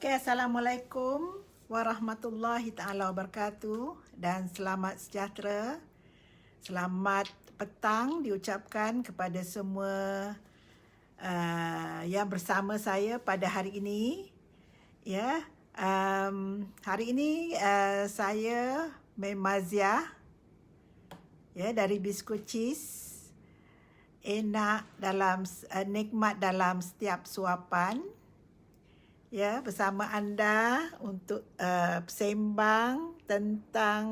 Okay, Assalamualaikum warahmatullahi taala wabarakatuh dan selamat sejahtera. Selamat petang diucapkan kepada semua yang bersama saya pada hari ini. Ya, hari ini saya Memazia dari Biskut Cheese. Enak dalam nikmat dalam setiap suapan. Ya, bersama anda untuk sembang tentang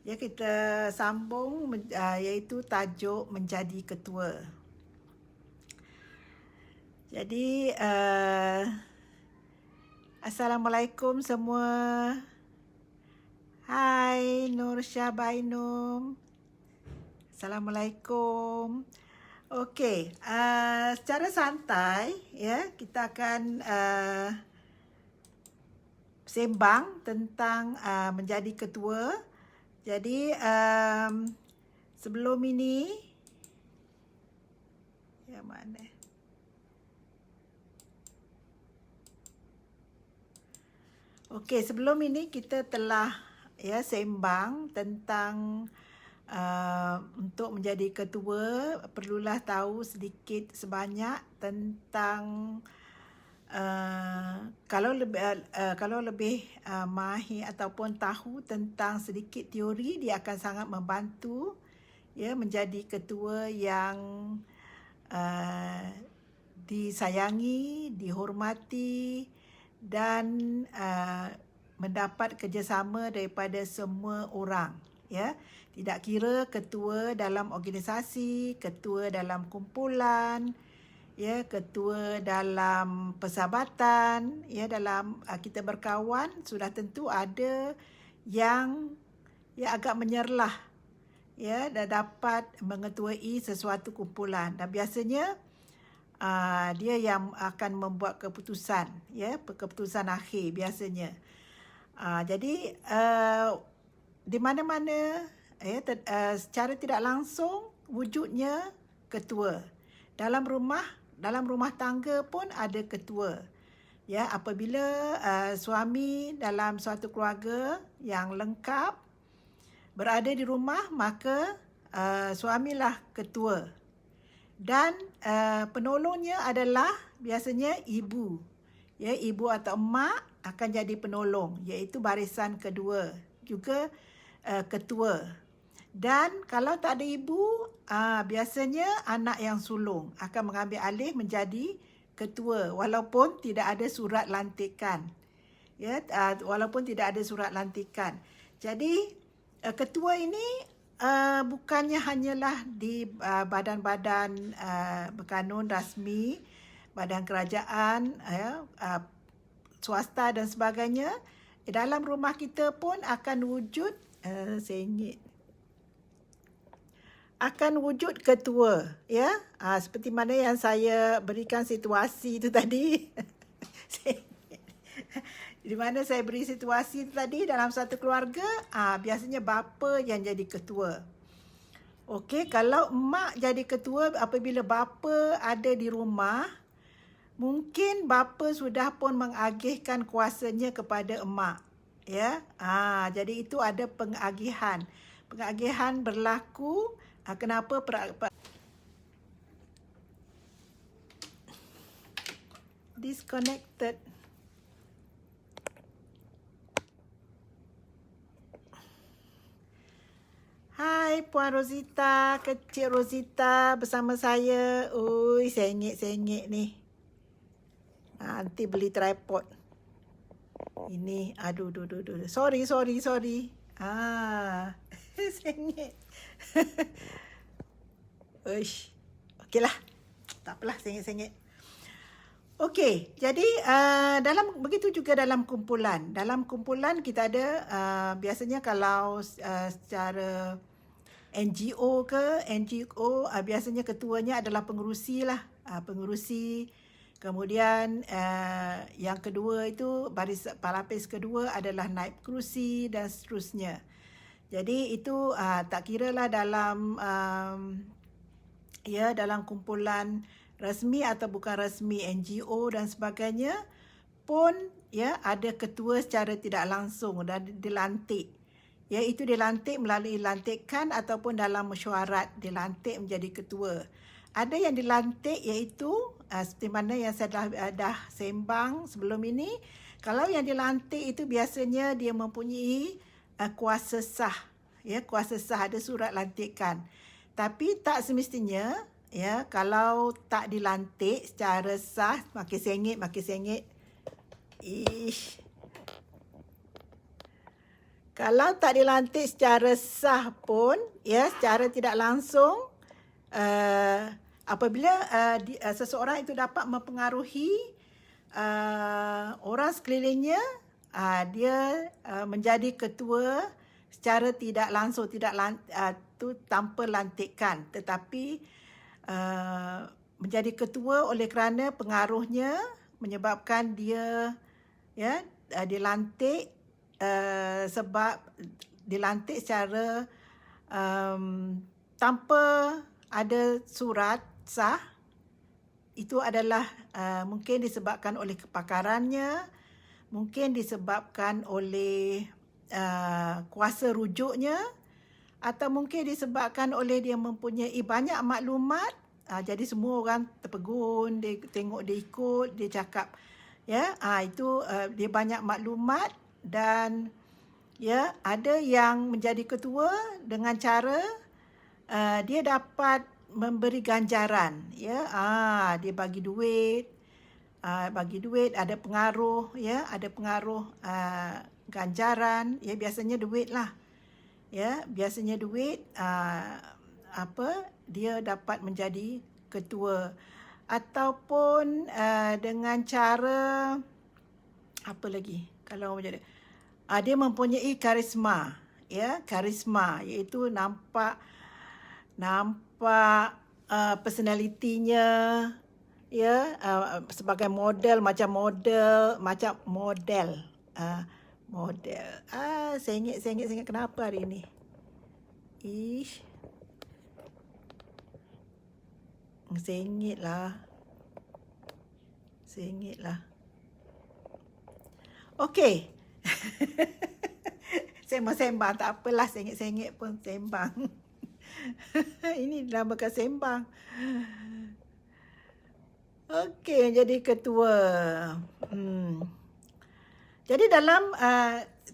kita sambung iaitu tajuk menjadi ketua. Jadi Assalamualaikum semua. Hai Nur Syah Bainum. Assalamualaikum. Okey, secara santai kita akan sembang tentang menjadi ketua. Jadi sebelum ini mana? Okey, sebelum ini kita telah sembang tentang untuk menjadi ketua perlulah tahu sedikit sebanyak tentang kalau lebih mahir ataupun tahu tentang sedikit teori, dia akan sangat membantu menjadi ketua yang disayangi, dihormati dan mendapat kerjasama daripada semua orang. Tidak kira ketua dalam organisasi, ketua dalam kumpulan, ketua dalam persahabatan, dalam kita berkawan, sudah tentu ada yang agak menyerlah dan dapat mengetuai sesuatu kumpulan. Dan biasanya dia yang akan membuat keputusan, keputusan akhir biasanya. Jadi di mana-mana secara tidak langsung wujudnya ketua. Dalam rumah tangga pun ada ketua. Apabila suami dalam suatu keluarga yang lengkap berada di rumah, maka suamilah ketua. Dan penolongnya adalah biasanya ibu. Ibu atau emak akan jadi penolong, iaitu barisan kedua, juga ketua. Dan kalau tak ada ibu, biasanya anak yang sulung akan mengambil alih menjadi ketua walaupun tidak ada surat lantikan. Walaupun tidak ada surat lantikan. Jadi ketua ini bukannya hanyalah di badan-badan berkanun rasmi, badan kerajaan, swasta dan sebagainya. Dalam rumah kita pun akan wujud akan wujud ketua, seperti mana yang saya berikan situasi itu tadi. Di mana saya beri situasi itu tadi dalam satu keluarga, biasanya bapa yang jadi ketua. Okey, kalau emak jadi ketua apabila bapa ada di rumah, mungkin bapa sudah pun mengagihkan kuasanya kepada emak. Jadi itu ada pengagihan. Pengagihan berlaku. Kenapa? Disconnected. Hai Puan Rosita, kecil Rosita bersama saya. Ui, sengit ni. Nanti beli tripod. Ini, aduh. Sorry. Sengit. Uish. Okeylah. Tak apalah sengit-sengit. Okey, jadi begitu juga dalam kumpulan. Dalam kumpulan kita ada biasanya kalau secara NGO biasanya ketuanya adalah pengerusi lah. Pengerusi. Kemudian yang kedua itu lapis kedua adalah naib kerusi dan seterusnya. Jadi itu tak kiralah dalam dalam kumpulan rasmi atau bukan rasmi, NGO dan sebagainya, pun ya ada ketua secara tidak langsung dan dilantik. Ya, itu dilantik melalui lantikan ataupun dalam mesyuarat dilantik menjadi ketua. Ada yang dilantik iaitu seperti mana yang saya dah sembang sebelum ini. Kalau yang dilantik itu biasanya dia mempunyai kuasa sah. Ya, kuasa sah, ada surat lantikan. Tapi tak semestinya, ya, kalau tak dilantik secara sah, makin sengit. Ish. Kalau tak dilantik secara sah pun, ya, secara tidak langsung, apabila seseorang itu dapat mempengaruhi orang sekelilingnya, dia menjadi ketua secara tidak langsung, tanpa lantikan, tetapi menjadi ketua oleh kerana pengaruhnya menyebabkan dia dilantik sebab dilantik secara tanpa ada surat sah. Itu adalah mungkin disebabkan oleh kepakarannya, mungkin disebabkan oleh kuasa rujuknya, atau mungkin disebabkan oleh dia mempunyai banyak maklumat. Jadi semua orang terpegun, dia tengok, dia ikut, dia cakap. Ya, itu dia banyak maklumat dan ya, ada yang menjadi ketua dengan cara dia dapat memberi ganjaran. Ya, dia bagi duit, ada pengaruh, ya, ada pengaruh ganjaran. Ya, biasanya duit lah. Ya, biasanya duit, dia dapat menjadi ketua. Ataupun dengan cara apa lagi? Kalau menjadi dia mempunyai karisma, ya, karisma iaitu nampak personalitinya, ya, sebagai model. Saya ingat kenapa hari ini. Saya ingat lah. Okey. Sembang-sembang, tak apalah, sengit-sengit pun sembang. Ini dinamakan sembang. Okey, jadi ketua. Jadi dalam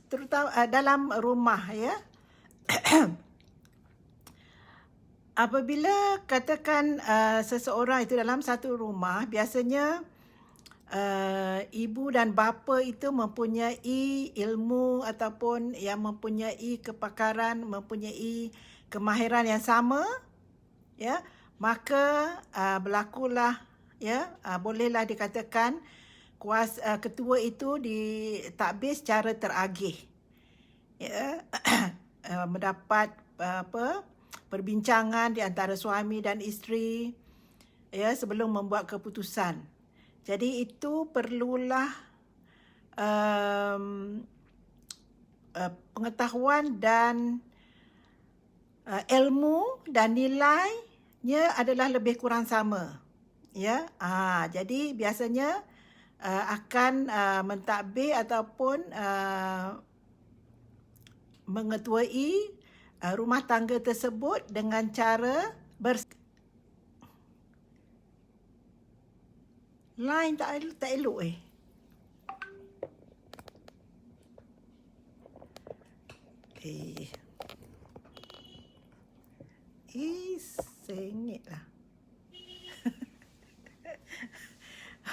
terutama dalam rumah, ya. Apabila katakan seseorang itu dalam satu rumah, biasanya ibu dan bapa itu mempunyai ilmu ataupun yang mempunyai kepakaran, mempunyai kemahiran yang sama, ya, maka berlakulah, ya, bolehlah dikatakan ketua itu ditadbir secara teragih, ya. Mendapat perbincangan di antara suami dan isteri, ya, sebelum membuat keputusan. Jadi itu perlulah pengetahuan dan ilmu dan nilainya adalah lebih kurang sama. Ya, jadi biasanya akan mentadbir ataupun mengetuai rumah tangga tersebut dengan cara line tak elok sengit lah.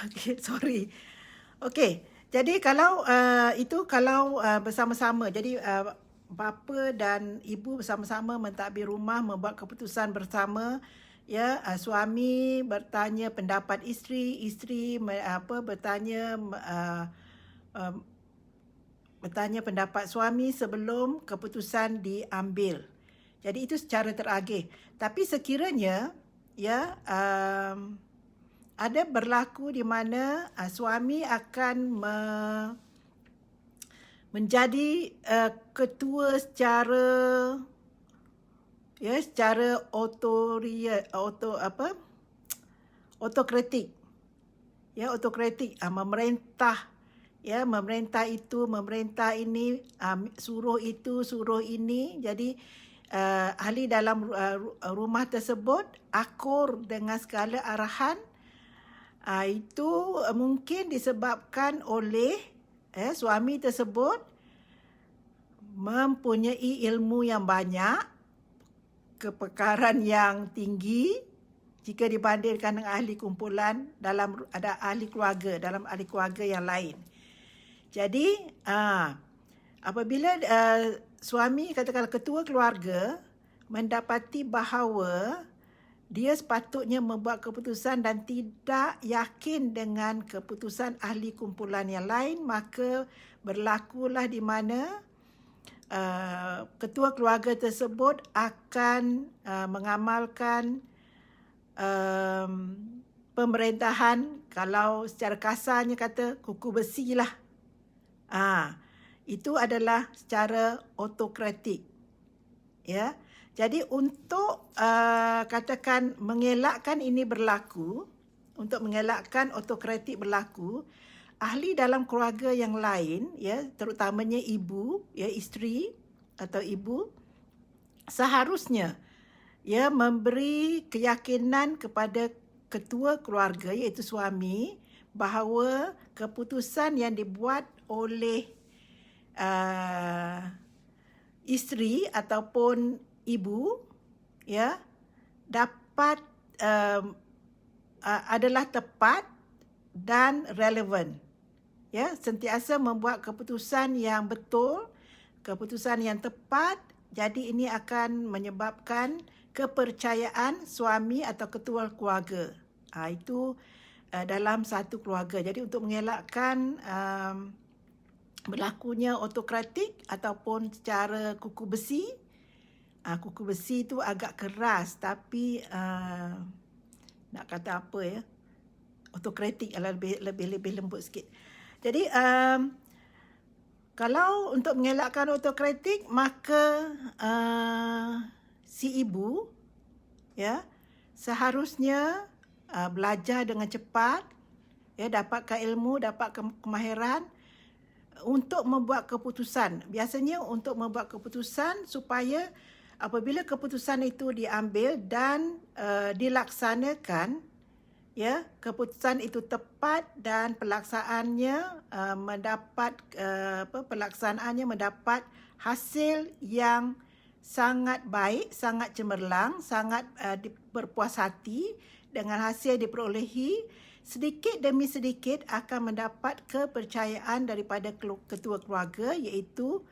Okey, sorry. Okey, jadi kalau kalau bersama-sama, jadi bapa dan ibu bersama-sama mentadbir rumah, membuat keputusan bersama, ya, suami bertanya pendapat isteri bertanya pendapat suami sebelum keputusan diambil. Jadi itu secara teragih. Tapi sekiranya, ya, ada berlaku di mana suami akan menjadi ketua secara otokratik. Ya, otokratik, memerintah ya, memerintah itu, memerintah ini, suruh itu, suruh ini. Jadi ahli dalam rumah tersebut akur dengan segala arahan. Itu mungkin disebabkan oleh suami tersebut mempunyai ilmu yang banyak, kepakaran yang tinggi jika dibandingkan dengan ahli kumpulan dalam ahli keluarga yang lain. Jadi apabila suami, katakanlah ketua keluarga, mendapati bahawa dia sepatutnya membuat keputusan dan tidak yakin dengan keputusan ahli kumpulan yang lain, maka berlakulah di mana ketua keluarga tersebut akan mengamalkan pemerintahan, kalau secara kasarnya kata kuku besi lah. Itu adalah secara autokratik. Ya. Jadi untuk katakan mengelakkan ini berlaku, untuk mengelakkan autokratik berlaku, ahli dalam keluarga yang lain, ya, terutamanya ibu, ya, isteri atau ibu, seharusnya ya memberi keyakinan kepada ketua keluarga iaitu suami bahawa keputusan yang dibuat oleh isteri ataupun ibu, ya, dapat adalah tepat dan relevan. Ya, sentiasa membuat keputusan yang betul, keputusan yang tepat. Jadi ini akan menyebabkan kepercayaan suami atau ketua keluarga. Itu dalam satu keluarga. Jadi untuk mengelakkan berlakunya autokratik ataupun secara kuku besi. Kuku besi itu agak keras, tapi nak kata apa ya, autokratik lebih lembut sikit. Jadi kalau untuk mengelakkan autokratik, maka si ibu, ya, seharusnya belajar dengan cepat, ya, dapatkan ilmu, dapatkan kemahiran untuk membuat keputusan. Biasanya untuk membuat keputusan supaya apabila keputusan itu diambil dan dilaksanakan, ya, keputusan itu tepat dan pelaksanaannya mendapat hasil yang sangat baik, sangat cemerlang, sangat berpuas hati dengan hasil diperolehi, sedikit demi sedikit akan mendapat kepercayaan daripada ketua keluarga iaitu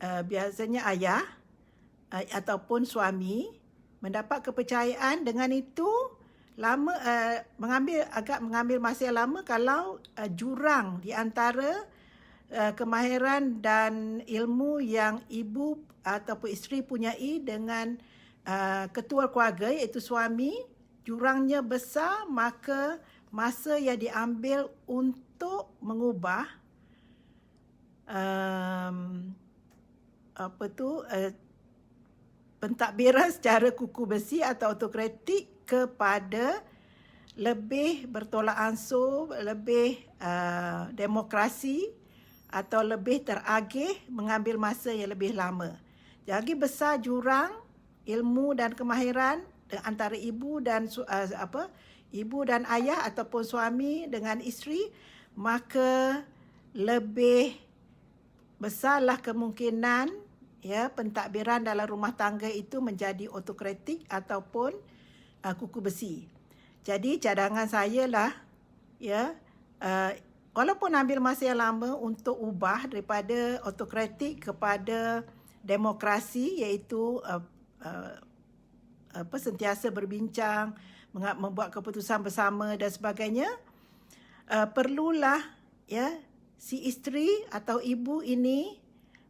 biasanya ayah ataupun suami, mendapat kepercayaan. Dengan itu mengambil masa yang lama kalau jurang di antara kemahiran dan ilmu yang ibu ataupun isteri punyai dengan ketua keluarga iaitu suami, jurangnya besar, maka masa yang diambil untuk mengubah pentadbiran secara kuku besi atau autokratik kepada lebih bertolak ansur, lebih demokrasi atau lebih teragih, mengambil masa yang lebih lama. Jadi besar jurang ilmu dan kemahiran antara ibu dan ayah ataupun suami dengan isteri, maka lebih besarlah kemungkinan, ya, pentadbiran dalam rumah tangga itu menjadi autokratik ataupun kuku besi. Jadi cadangan saya lah, ya, walaupun ambil masa yang lama untuk ubah daripada autokratik kepada demokrasi, iaitu sentiasa berbincang, membuat keputusan bersama dan sebagainya, perlulah, ya, si isteri atau ibu ini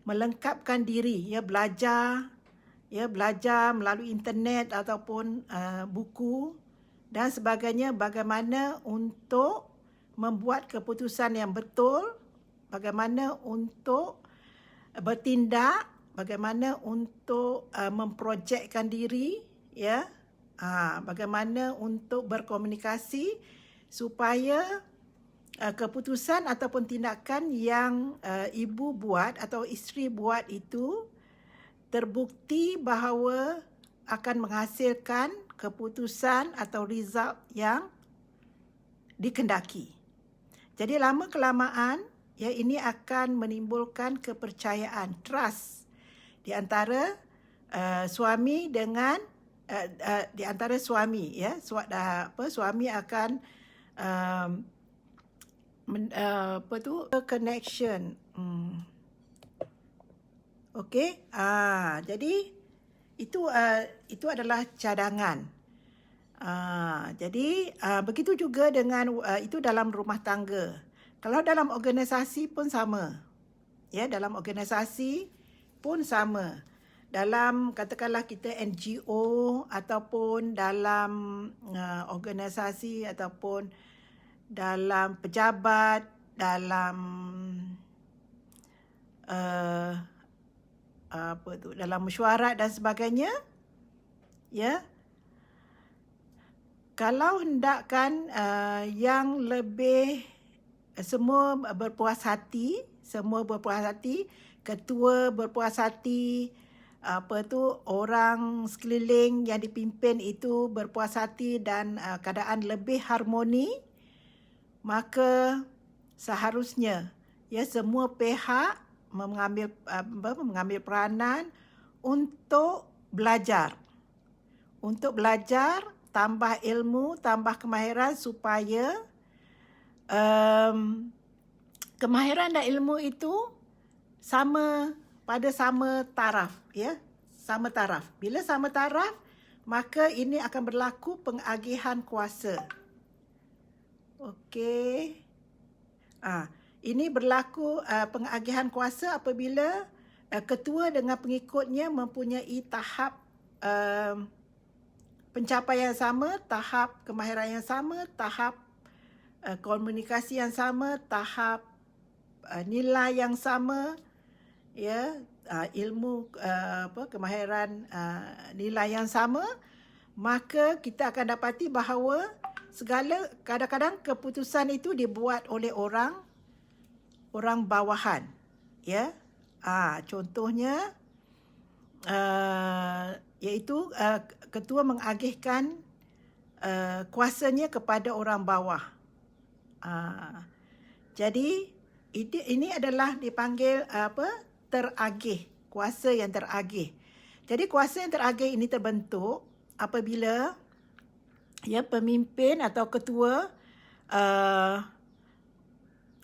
melengkapkan diri, ya, belajar melalui internet ataupun buku dan sebagainya, bagaimana untuk membuat keputusan yang betul, bagaimana untuk bertindak, bagaimana untuk memprojekkan diri, ya, bagaimana untuk berkomunikasi supaya keputusan ataupun tindakan yang ibu buat atau isteri buat itu terbukti bahawa akan menghasilkan keputusan atau result yang dikendaki. Jadi lama kelamaan ya ini akan menimbulkan kepercayaan, trust di antara suami dengan di antara suami ya. Suami akan connection. Okey. Jadi itu adalah cadangan. Jadi begitu juga dengan itu dalam rumah tangga. Kalau dalam organisasi pun sama. Ya, dalam organisasi pun sama. Dalam katakanlah kita NGO ataupun dalam organisasi ataupun dalam pejabat, dalam dalam mesyuarat dan sebagainya, ya. Kalau hendakkan yang lebih semua berpuas hati, ketua berpuas hati, orang sekeliling yang dipimpin itu berpuas hati dan keadaan lebih harmoni, maka seharusnya ya semua pihak mengambil peranan untuk belajar. Tambah ilmu, tambah kemahiran supaya kemahiran dan ilmu itu sama taraf, ya. Sama taraf. Bila sama taraf, maka ini akan berlaku pengagihan kuasa. Okey. Ini berlaku pengagihan kuasa apabila ketua dengan pengikutnya mempunyai tahap pencapaian sama, tahap kemahiran yang sama, tahap komunikasi yang sama, tahap nilai yang sama, ya, ilmu kemahiran nilai yang sama, maka kita akan dapati bahawa kadang-kadang keputusan itu dibuat oleh orang bawahan, ya. Contohnya iaitu ketua mengagihkan kuasanya kepada orang bawah. Jadi ini adalah dipanggil teragih, kuasa yang teragih. Jadi kuasa yang teragih ini terbentuk apabila ya pemimpin atau ketua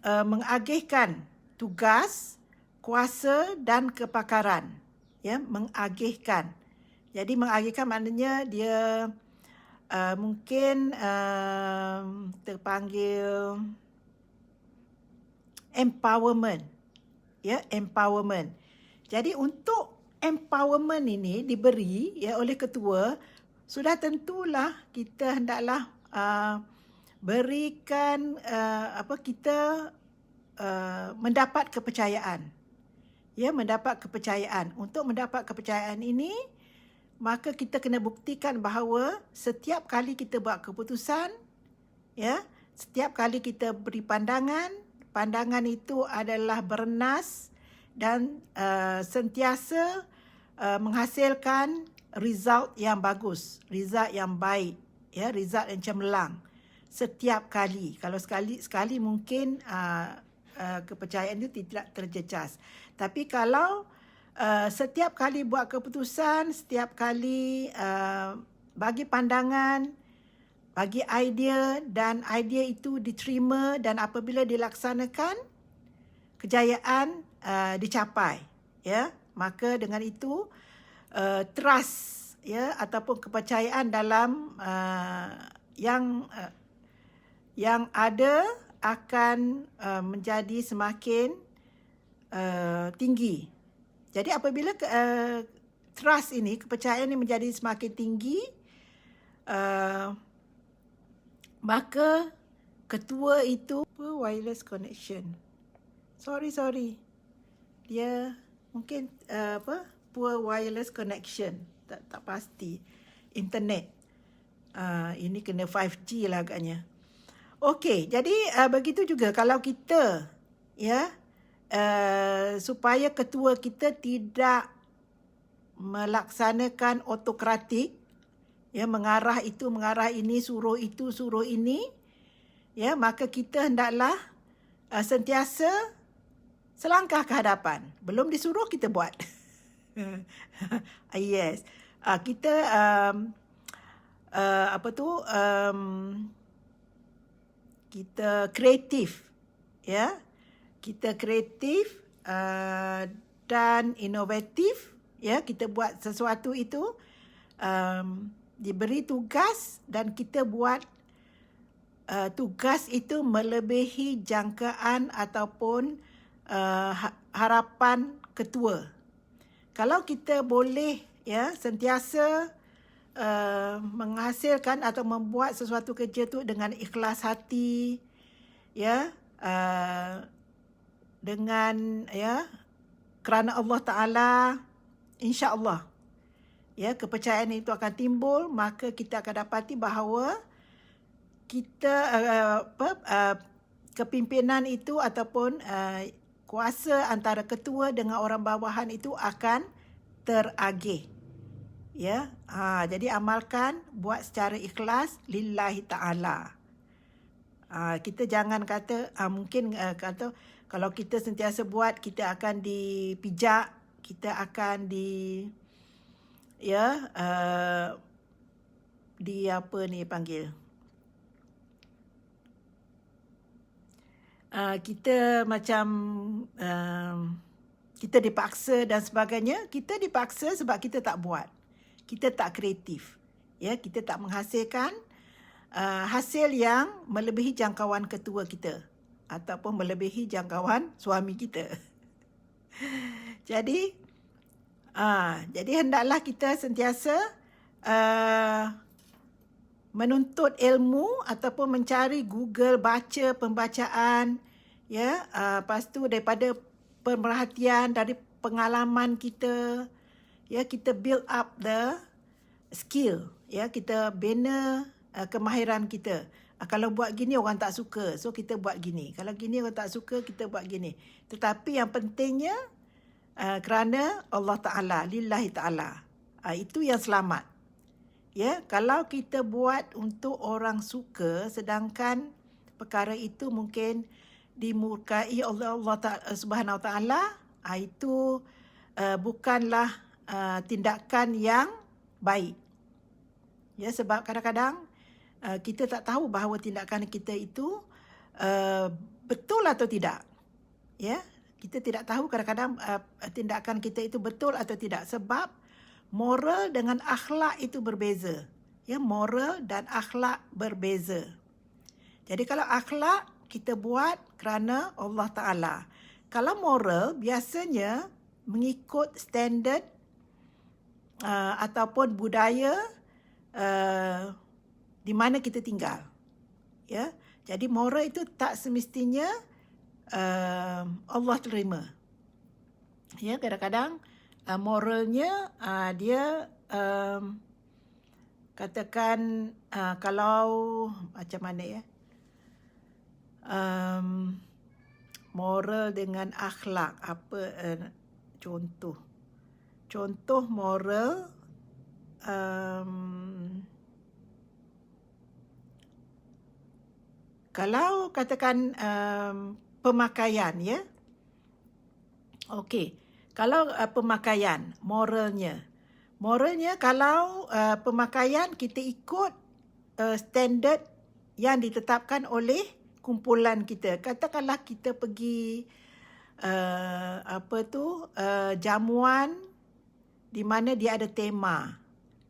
mengagihkan tugas, kuasa dan kepakaran. Ya, mengagihkan. Jadi mengagihkan maknanya dia mungkin terpanggil empowerment. Ya, empowerment. Jadi untuk empowerment ini diberi ya oleh ketua, sudah tentulah kita hendaklah berikan kita mendapat kepercayaan. Ya, mendapat kepercayaan. Untuk mendapat kepercayaan ini, maka kita kena buktikan bahawa setiap kali kita buat keputusan, ya, setiap kali kita beri pandangan itu adalah bernas dan sentiasa menghasilkan result yang bagus, result yang baik, ya, result yang cemerlang setiap kali. Kalau sekali mungkin kepercayaan itu tidak terjejas. Tapi kalau setiap kali buat keputusan, setiap kali bagi pandangan, bagi idea dan idea itu diterima dan apabila dilaksanakan, kejayaan dicapai, ya. Maka dengan itu trust, ya, ataupun kepercayaan dalam yang ada akan menjadi semakin tinggi. Jadi apabila trust ini, kepercayaan ini menjadi semakin tinggi, maka ketua itu wireless connection. Sorry. Dia mungkin poor wireless connection. Tak pasti. Internet. Ini kena 5G lah agaknya. Okey, jadi begitu juga kalau kita ya supaya ketua kita tidak melaksanakan autokratik, ya, mengarah itu, mengarah ini, suruh itu, suruh ini, ya, maka kita hendaklah sentiasa selangkah ke hadapan. Belum disuruh kita buat. Yes. Kita kita kreatif, ya. Kita kreatif dan inovatif, ya. Kita buat sesuatu itu, diberi tugas dan kita buat tugas itu melebihi jangkaan ataupun harapan ketua. Kalau kita boleh, ya, sentiasa menghasilkan atau membuat sesuatu kerja tu dengan ikhlas hati, ya, dengan, ya, kerana Allah Ta'ala, insya-Allah, ya, kepercayaan itu akan timbul, maka kita akan dapati bahawa kita kepimpinan itu ataupun kuasa antara ketua dengan orang bawahan itu akan teragih. Ya, jadi amalkan, buat secara ikhlas lillahi ta'ala. Kita jangan kata mungkin kata kalau kita sentiasa buat kita akan dipijak, kita akan di apa ni panggil, kita macam kita dipaksa dan sebagainya. Kita dipaksa sebab kita tak buat, kita tak kreatif, ya, kita tak menghasilkan hasil yang melebihi jangkauan ketua kita ataupun melebihi jangkauan suami kita. Jadi hendaklah kita sentiasa menuntut ilmu ataupun mencari Google, baca pembacaan, ya, lepas tu daripada pemerhatian dari pengalaman kita, ya, kita build up the skill, ya, kita bina kemahiran kita. Kalau buat gini orang tak suka, so kita buat gini. Kalau gini orang tak suka, kita buat gini. Tetapi yang pentingnya kerana Allah Ta'ala, lillahi ta'ala. Itu yang selamat. Ya, kalau kita buat untuk orang suka sedangkan perkara itu mungkin dimurkai oleh Allah Subhanahu Wa Ta'ala, itu bukanlah tindakan yang baik. Ya, sebab kadang-kadang kita tak tahu bahawa tindakan kita itu betul atau tidak. Ya, kita tidak tahu kadang-kadang tindakan kita itu betul atau tidak sebab moral dengan akhlak itu berbeza. Ya, moral dan akhlak berbeza. Jadi kalau akhlak kita buat kerana Allah Ta'ala. Kalau moral biasanya mengikut standard ataupun budaya di mana kita tinggal. Ya, jadi moral itu tak semestinya Allah terima. Ya, kadang-kadang moralnya dia katakan kalau macam mana ya, moral dengan akhlak apa contoh moral kalau katakan pemakaian, ya. Okey. Kalau pemakaian, moralnya kalau pemakaian kita ikut standard yang ditetapkan oleh kumpulan kita. Katakanlah kita pergi jamuan di mana dia ada tema.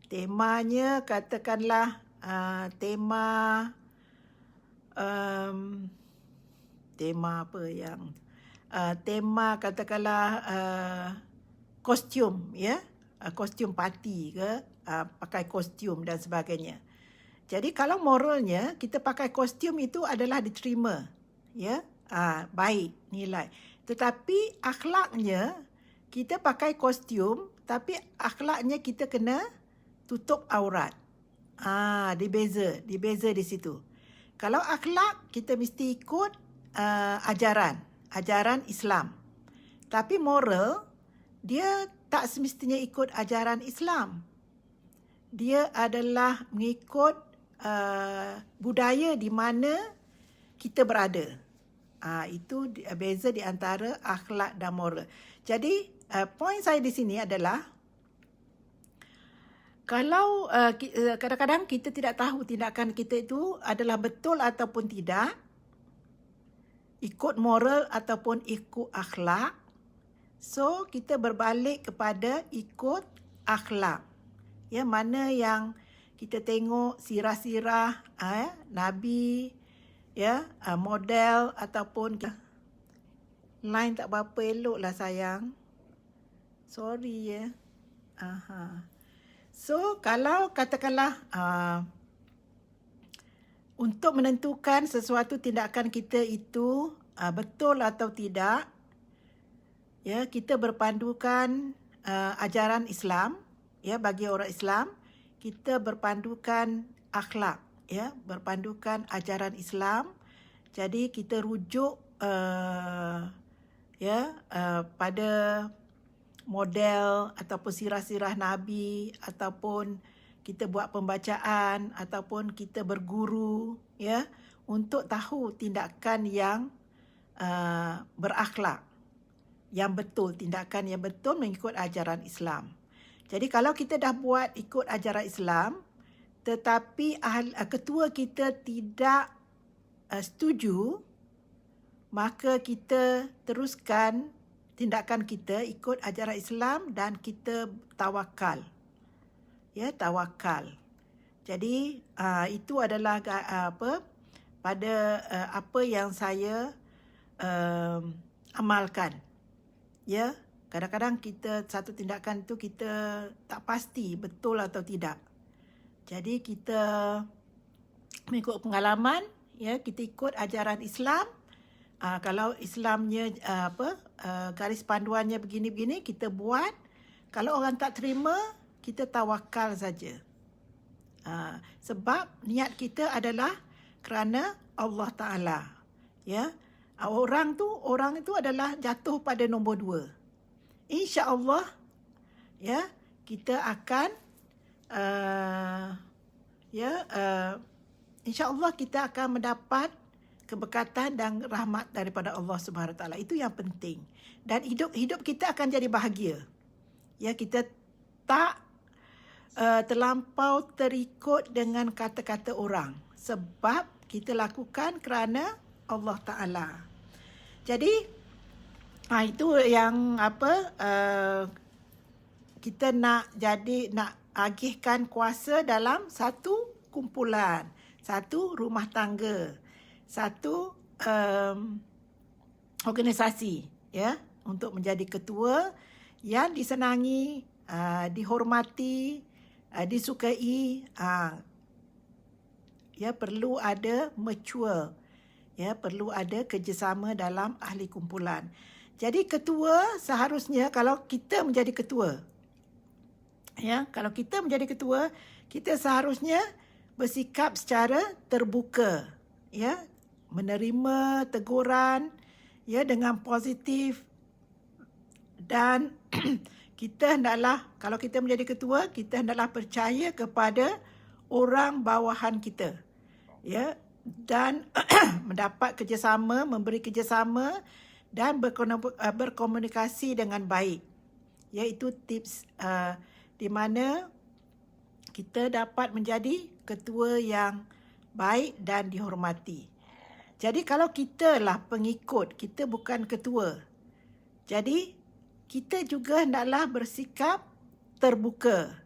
Temanya katakanlah tema apa yang tema katakanlah kostum, ya, kostum parti ke, pakai kostum dan sebagainya. Jadi kalau moralnya kita pakai kostum itu adalah diterima, ya, baik nilai. Tetapi akhlaknya kita pakai kostum tapi akhlaknya kita kena tutup aurat. Dibeza di situ. Kalau akhlak, kita mesti ikut ajaran Islam. Tapi moral, dia tak semestinya ikut ajaran Islam. Dia adalah mengikut budaya di mana kita berada. Itu beza di antara akhlak dan moral. Jadi, poin saya di sini adalah kalau kadang-kadang kita tidak tahu tindakan kita itu adalah betul ataupun tidak, ikut moral ataupun ikut akhlak, so kita berbalik kepada ikut akhlak. Ya, mana yang kita tengok sirah-sirah Nabi, ya, model ataupun line tak berapa elok lah sayang. Sorry ya. So, kalau katakanlah untuk menentukan sesuatu tindakan kita itu betul atau tidak, ya, kita berpandukan ajaran Islam, ya, bagi orang Islam, kita berpandukan akhlak, ya, berpandukan ajaran Islam. Jadi kita rujuk pada model ataupun sirah-sirah Nabi, ataupun kita buat pembacaan ataupun kita berguru, ya, untuk tahu tindakan yang berakhlak, yang betul, tindakan yang betul mengikut ajaran Islam. Jadi kalau kita dah buat ikut ajaran Islam, tetapi ketua kita tidak setuju, maka kita teruskan tindakan kita ikut ajaran Islam dan kita tawakal. Ya, tawakal. Jadi itu adalah apa yang saya amalkan. Ya, kadang-kadang kita satu tindakan itu kita tak pasti betul atau tidak. Jadi kita mengikut pengalaman, ya, kita ikut ajaran Islam. Kalau Islamnya garis panduannya begini-begini, kita buat. Kalau orang tak terima, kita tawakal saja. Sebab niat kita adalah kerana Allah Ta'ala. Ya, orang itu adalah jatuh pada nombor 2. InsyaAllah, ya, kita akan InsyaAllah kita akan mendapat keberkatan dan rahmat daripada Allah Subhanahu Wa Taala. Itu yang penting. Dan hidup kita akan jadi bahagia. Ya, kita tak terlampau terikut dengan kata-kata orang. Sebab kita lakukan kerana Allah Ta'ala. Jadi, itu yang kita nak agihkan kuasa dalam satu kumpulan, satu rumah tangga, satu organisasi, ya, untuk menjadi ketua yang disenangi, dihormati, disukai. Ya, perlu ada mature, ya, perlu ada kerjasama dalam ahli kumpulan. Jadi ketua seharusnya, kalau kita menjadi ketua, ya, kalau kita menjadi ketua, kita seharusnya bersikap secara terbuka, ya, menerima teguran, ya, dengan positif. Dan kita hendaklah, kalau kita menjadi ketua, kita hendaklah percaya kepada orang bawahan kita, ya, dan mendapat kerjasama, memberi kerjasama dan berkomunikasi dengan baik. Iaitu tips di mana kita dapat menjadi ketua yang baik dan dihormati. Jadi kalau kita lah pengikut, kita bukan ketua. Jadi kita juga hendaklah bersikap terbuka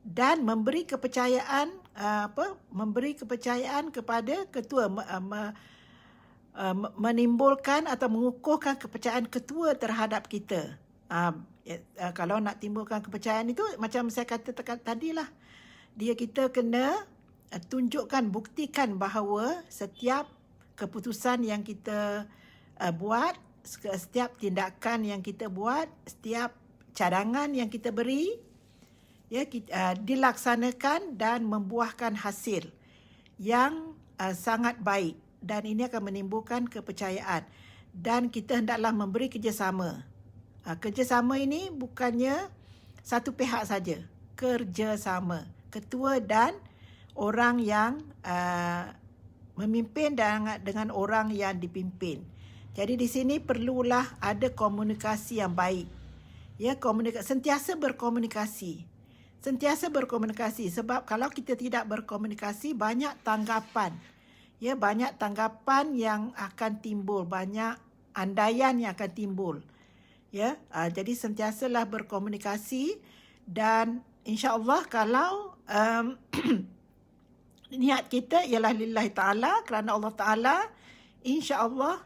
dan memberi kepercayaan kepada ketua, menimbulkan atau mengukuhkan kepercayaan ketua terhadap kita. Kalau nak timbulkan kepercayaan itu, macam saya kata tadilah, kita kena tunjukkan, buktikan bahawa setiap keputusan yang kita buat, setiap tindakan yang kita buat, setiap cadangan yang kita beri, ya, dilaksanakan dan membuahkan hasil yang sangat baik dan ini akan menimbulkan kepercayaan dan kita hendaklah memberi kerjasama. Kerjasama ini bukannya satu pihak saja, kerjasama ketua dan orang yang memimpin dengan orang yang dipimpin. Jadi di sini perlulah ada komunikasi yang baik. Ya, sentiasa berkomunikasi. Sentiasa berkomunikasi sebab kalau kita tidak berkomunikasi banyak tanggapan. Ya, banyak tanggapan yang akan timbul, banyak andaian yang akan timbul. Ya, jadi sentiasalah berkomunikasi dan insya-Allah kalau niat kita ialah lillahi ta'ala, kerana Allah Ta'ala, insya-Allah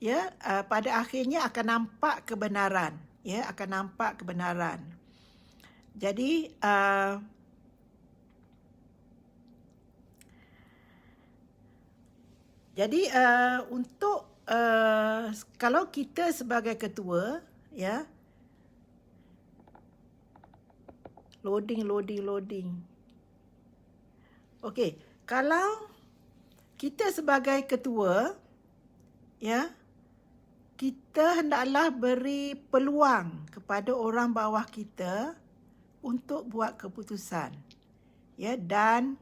ya, pada akhirnya akan nampak kebenaran. Ya, akan nampak kebenaran. Jadi untuk kalau kita sebagai ketua, ya, loading. Okey, kalau kita sebagai ketua, ya, kita hendaklah beri peluang kepada orang bawah kita untuk buat keputusan. Ya, dan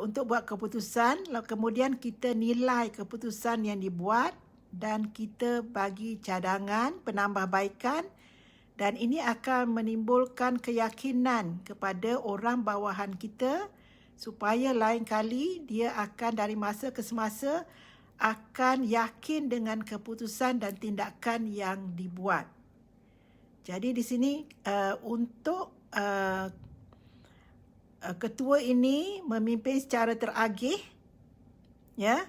untuk buat keputusan, lalu kemudian kita nilai keputusan yang dibuat dan kita bagi cadangan, penambahbaikan dan ini akan menimbulkan keyakinan kepada orang bawahan kita supaya lain kali dia akan dari masa ke semasa akan yakin dengan keputusan dan tindakan yang dibuat. Jadi di sini untuk ketua ini memimpin secara teragih, ya,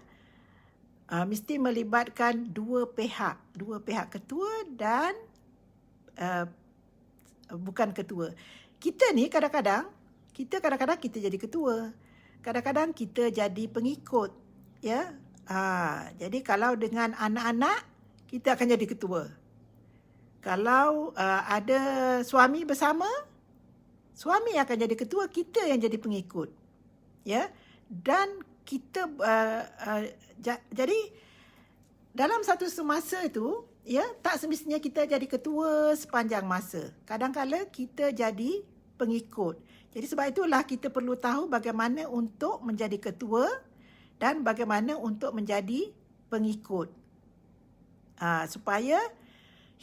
mesti melibatkan dua pihak ketua dan bukan ketua. Kita ni kadang-kadang kita jadi ketua, kadang-kadang kita jadi pengikut, ya. Jadi kalau dengan anak-anak kita akan jadi ketua. Kalau ada suami bersama, suami akan jadi ketua, kita yang jadi pengikut. Ya. Dan kita jadi dalam satu semasa itu, ya, tak semestinya kita jadi ketua sepanjang masa. Kadang-kala kita jadi pengikut. Jadi sebab itulah kita perlu tahu bagaimana untuk menjadi ketua dan bagaimana untuk menjadi pengikut. Supaya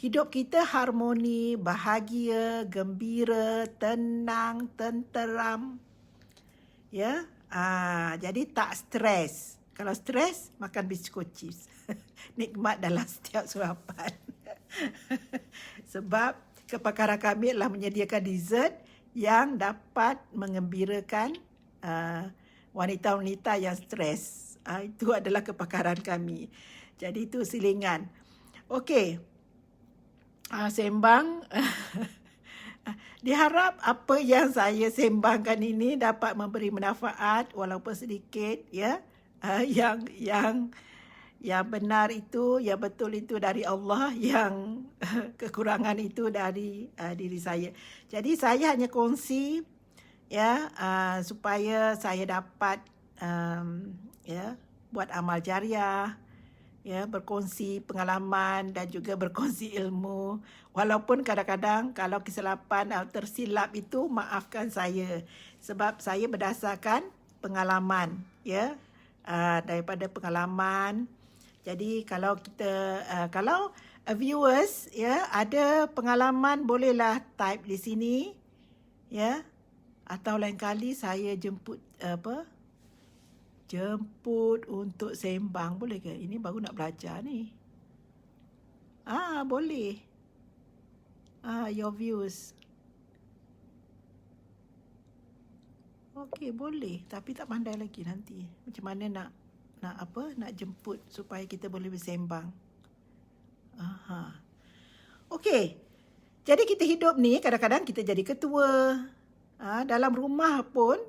hidup kita harmoni, bahagia, gembira, tenang, tenteram. Ya, jadi tak stres. Kalau stres, makan biskut chips. Nikmat dalam setiap surapan. Sebab kepakaran kami adalah menyediakan dessert yang dapat mengembirakan wanita-wanita yang stres. Itu adalah kepakaran kami. Jadi itu silingan. Okey. Sembang. Diharap apa yang saya sembangkan ini dapat memberi manfaat walaupun sedikit, ya. Yang benar itu, yang betul itu dari Allah, yang kekurangan itu dari diri saya. Jadi saya hanya kongsi, ya, supaya saya dapat ya, buat amal jariah, ya, berkongsi pengalaman dan juga berkongsi ilmu. Walaupun kadang-kadang kalau kesilapan atau tersilap itu, maafkan saya sebab saya berdasarkan pengalaman, ya, daripada pengalaman. Jadi kalau kita kalau viewers, ya, ada pengalaman, bolehlah type di sini, ya, atau lain kali saya jemput untuk sembang, boleh ke? Ini baru nak belajar ni. Boleh. Your views. Okey, boleh, tapi tak pandai lagi nanti. Macam mana nak jemput supaya kita boleh bersembang. Okey. Jadi kita hidup ni kadang-kadang kita jadi ketua. Dalam rumah pun,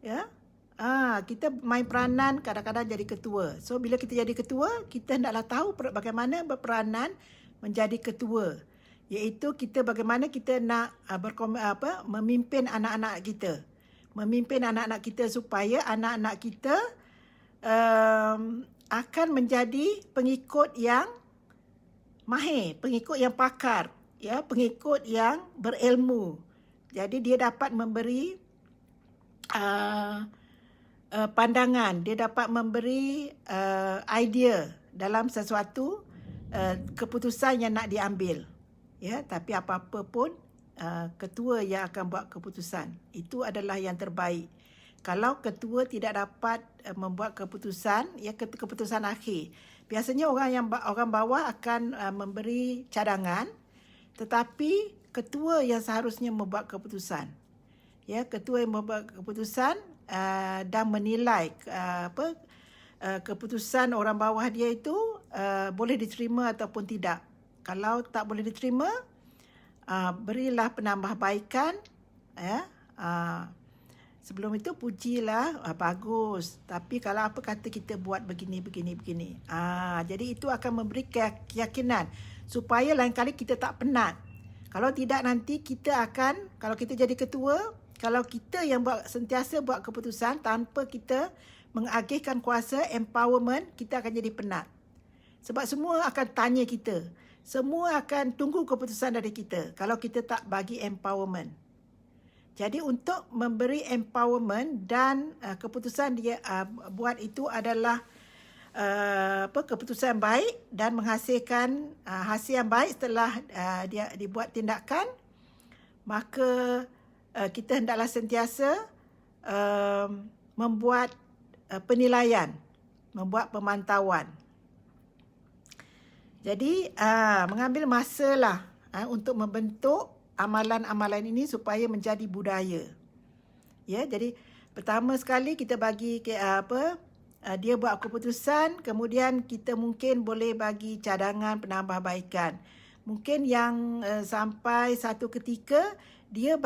ya. Kita main peranan kadang-kadang jadi ketua. So bila kita jadi ketua, kita hendaklah tahu bagaimana berperanan menjadi ketua. Iaitu kita bagaimana kita nak memimpin anak-anak kita. memimpin anak-anak kita supaya anak-anak kita akan menjadi pengikut yang mahir, pengikut yang pakar, ya, pengikut yang berilmu. Jadi dia dapat memberi pandangan, dia dapat memberi idea dalam sesuatu keputusan yang nak diambil. Ya, tapi apa-apa pun ketua yang akan buat keputusan. Itu adalah yang terbaik. Kalau ketua tidak dapat membuat keputusan, ya, keputusan akhir. Biasanya orang bawah akan memberi cadangan, tetapi ketua yang seharusnya membuat keputusan. Ya, ketua yang membuat keputusan dan menilai keputusan orang bawah dia itu boleh diterima ataupun tidak. Kalau tak boleh diterima, berilah penambahbaikan, ya. Sebelum itu pujilah, bagus. Tapi kalau apa kata kita buat begini. Jadi itu akan memberi keyakinan supaya lain kali kita tak penat. Kalau tidak nanti kita akan, kalau kita jadi ketua, kalau kita yang sentiasa buat keputusan tanpa kita mengagihkan kuasa empowerment, kita akan jadi penat. Sebab semua akan tanya kita. Semua akan tunggu keputusan dari kita kalau kita tak bagi empowerment. Jadi untuk memberi empowerment dan keputusan dia buat itu adalah keputusan yang baik dan menghasilkan hasil yang baik setelah dia dibuat tindakan, maka kita hendaklah sentiasa membuat penilaian, membuat pemantauan. Jadi mengambil masalah untuk membentuk amalan-amalan ini supaya menjadi budaya. Ya, jadi pertama sekali kita bagi dia buat keputusan, kemudian kita mungkin boleh bagi cadangan penambahbaikan. Mungkin yang sampai satu ketika dia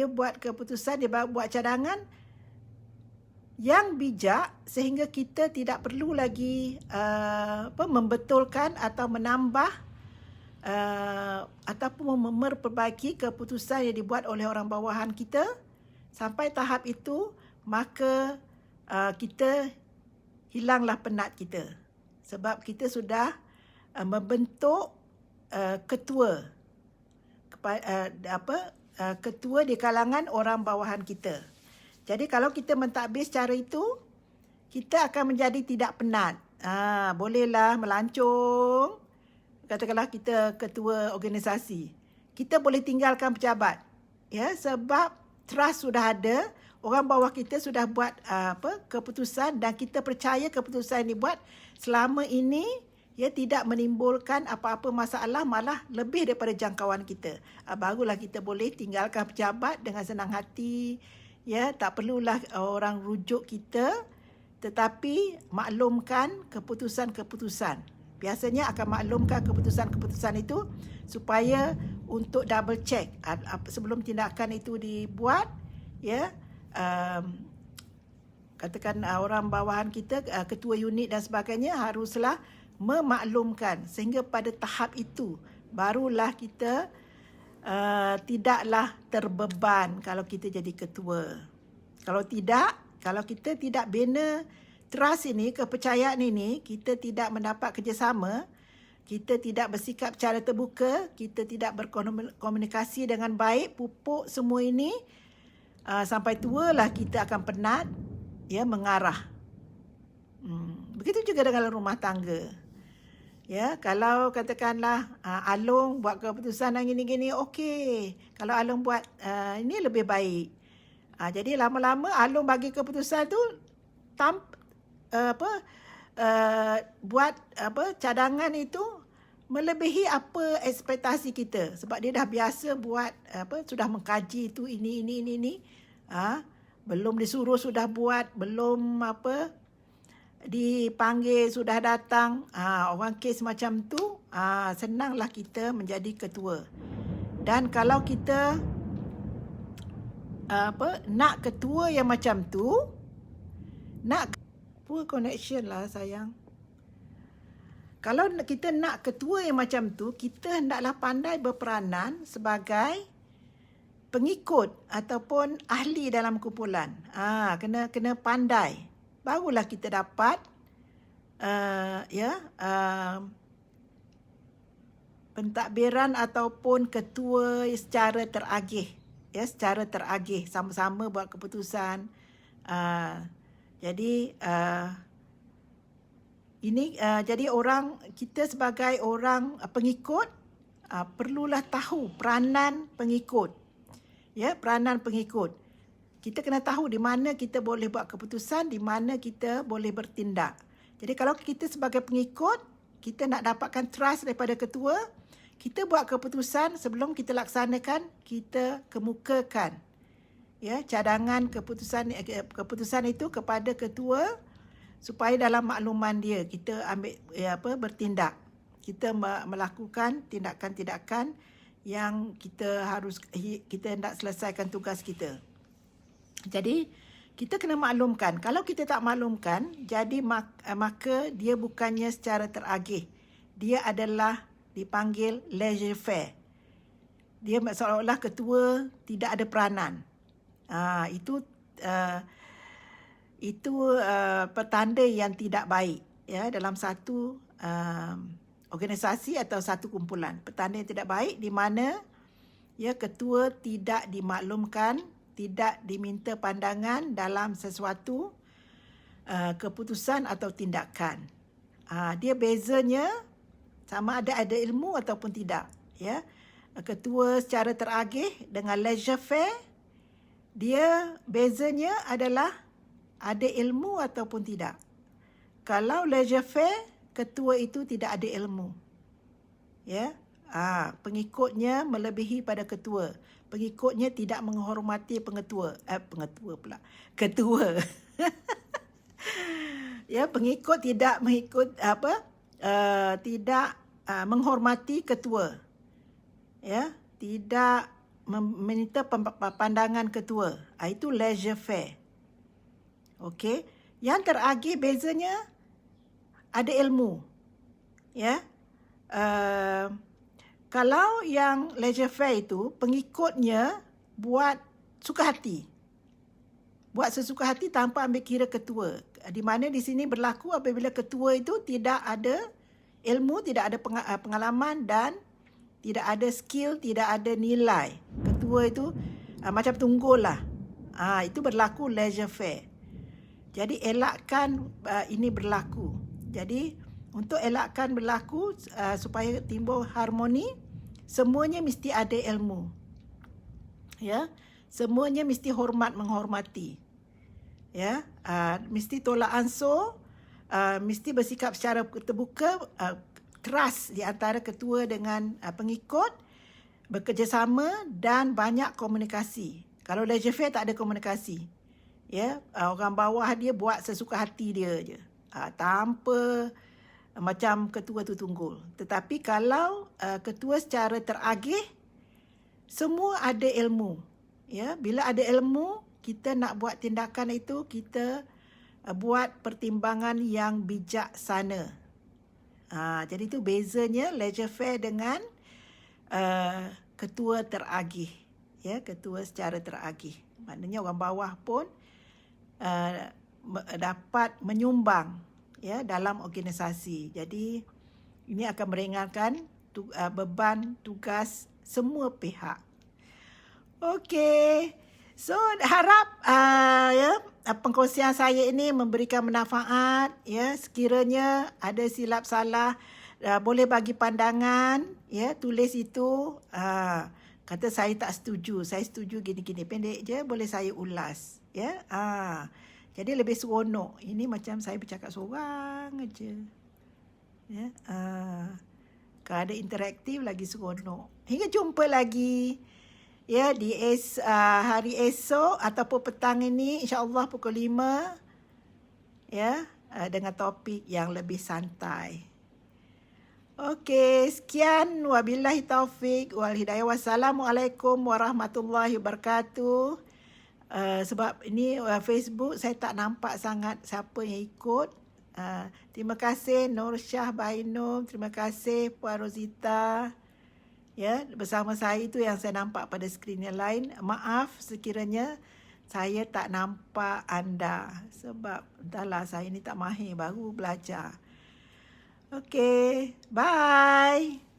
buat keputusan, dia buat cadangan yang bijak sehingga kita tidak perlu lagi membetulkan atau menambah ataupun memperbaiki keputusan yang dibuat oleh orang bawahan kita. Sampai tahap itu, maka kita hilanglah penat kita. Sebab kita sudah membentuk ketua ketua di kalangan orang bawahan kita. Jadi kalau kita mentadbir secara itu, kita akan menjadi tidak penat. Bolehlah melancong. Katakanlah kita ketua organisasi. Kita boleh tinggalkan pejabat. Ya, sebab trust sudah ada, orang bawah kita sudah buat keputusan dan kita percaya keputusan yang dibuat selama ini ya tidak menimbulkan apa-apa masalah, malah lebih daripada jangkauan kita. Barulah kita boleh tinggalkan pejabat dengan senang hati. Ya, tak perlulah orang rujuk kita, tetapi maklumkan keputusan-keputusan. Biasanya akan maklumkan keputusan-keputusan itu supaya untuk double check sebelum tindakan itu dibuat, ya. Katakan orang bawahan kita, ketua unit dan sebagainya haruslah memaklumkan sehingga pada tahap itu barulah kita tidaklah terbeban kalau kita jadi ketua. Kalau tidak, kalau kita tidak bina trust ini, kepercayaan ini, kita tidak mendapat kerjasama, kita tidak bersikap secara terbuka, kita tidak berkomunikasi dengan baik, pupuk semua ini, sampai tualah kita akan penat, ya, mengarah. Begitu juga dengan rumah tangga. Ya, kalau katakanlah Along buat keputusan yang gini-gini, okey. Kalau Along buat ini lebih baik. Jadi lama-lama Along bagi keputusan tu buat cadangan itu melebihi apa ekspektasi kita, sebab dia dah biasa buat sudah mengkaji itu ini. Belum disuruh sudah buat, belum dipanggil sudah datang. Orang kes macam tu senanglah kita menjadi ketua. Dan kalau kita nak ketua yang macam tu, nak poor connection lah sayang. Kalau kita nak ketua yang macam tu, kita hendaklah pandai berperanan sebagai pengikut ataupun ahli dalam kumpulan. Kena pandai. Barulah kita dapat pentadbiran ataupun ketua secara teragih. Secara teragih, sama-sama buat keputusan. Jadi jadi kita sebagai orang pengikut perlulah tahu peranan pengikut. Peranan pengikut. Kita kena tahu di mana kita boleh buat keputusan, di mana kita boleh bertindak. Jadi kalau kita sebagai pengikut, kita nak dapatkan trust daripada ketua, kita buat keputusan sebelum kita laksanakan, kita kemukakan cadangan keputusan itu kepada ketua supaya dalam makluman dia kita ambil bertindak. Kita melakukan tindakan-tindakan yang kita hendak selesaikan tugas kita. Jadi kita kena maklumkan. Kalau kita tak maklumkan, jadi maka dia bukannya secara teragih. Dia adalah dipanggil laissez-faire. Dia seolah-olah ketua tidak ada peranan. Itu petanda yang tidak baik dalam satu organisasi atau satu kumpulan. Petanda yang tidak baik di mana ketua tidak dimaklumkan, tidak diminta pandangan dalam sesuatu keputusan atau tindakan. Dia bezanya sama ada ilmu ataupun tidak. Ketua secara teragih dengan laissez-faire, dia bezanya adalah ada ilmu ataupun tidak. Kalau laissez-faire, ketua itu tidak ada ilmu. Pengikutnya melebihi pada ketua. Pengikutnya tidak menghormati ketua. Pengikut tidak tidak menghormati ketua. Tidak meminta pandangan ketua. Itu laissez-faire. Okey. Yang teragih bezanya ada ilmu. Kalau yang laissez-faire itu pengikutnya buat suka hati. Buat sesuka hati tanpa ambil kira ketua. Di mana di sini berlaku apabila ketua itu tidak ada ilmu, tidak ada pengalaman dan tidak ada skill, tidak ada nilai. Ketua itu macam tunggul lah. Itu berlaku laissez-faire. Jadi elakkan ini berlaku. Jadi untuk elakkan berlaku supaya timbul harmoni, semuanya mesti ada ilmu. Semuanya mesti menghormati. Mesti tolak ansur, mesti bersikap secara terbuka, keras di antara ketua dengan pengikut, bekerjasama dan banyak komunikasi. Kalau laissez-faire tak ada komunikasi. Orang bawah dia buat sesuka hati dia je. Tanpa macam ketua tu tunggul. Tetapi kalau ketua secara teragih, semua ada ilmu. Bila ada ilmu, kita nak buat tindakan itu, kita buat pertimbangan yang bijaksana. Jadi itu bezanya laissez-faire dengan ketua teragih. Ketua secara teragih. Maknanya orang bawah pun dapat menyumbang dalam organisasi. Jadi ini akan meringankan beban tugas semua pihak. Okey. So harap pengkongsian saya ini memberikan manfaat. Sekiranya ada silap salah, boleh bagi pandangan, tulis itu. Kata saya tak setuju, saya setuju gini-gini, pendek je boleh saya ulas. Jadi lebih seronok. Ini macam saya bercakap seorang aja. Kalau ada interaktif lagi seronok. Hingga jumpa lagi di hari esok ataupun petang ini, insya-Allah pukul 5 dengan topik yang lebih santai. Okey, sekian, wabillahi taufik wal hidayah. Wassalamualaikum warahmatullahi wabarakatuh. Sebab ini Facebook saya tak nampak sangat siapa yang ikut. Terima kasih Nur Syah Bainum, terima kasih Puan Rosita. Ya, bersama saya itu yang saya nampak pada skrin yang lain. Maaf sekiranya saya tak nampak anda sebab entahlah saya ni tak mahir, baru belajar. Okey, bye.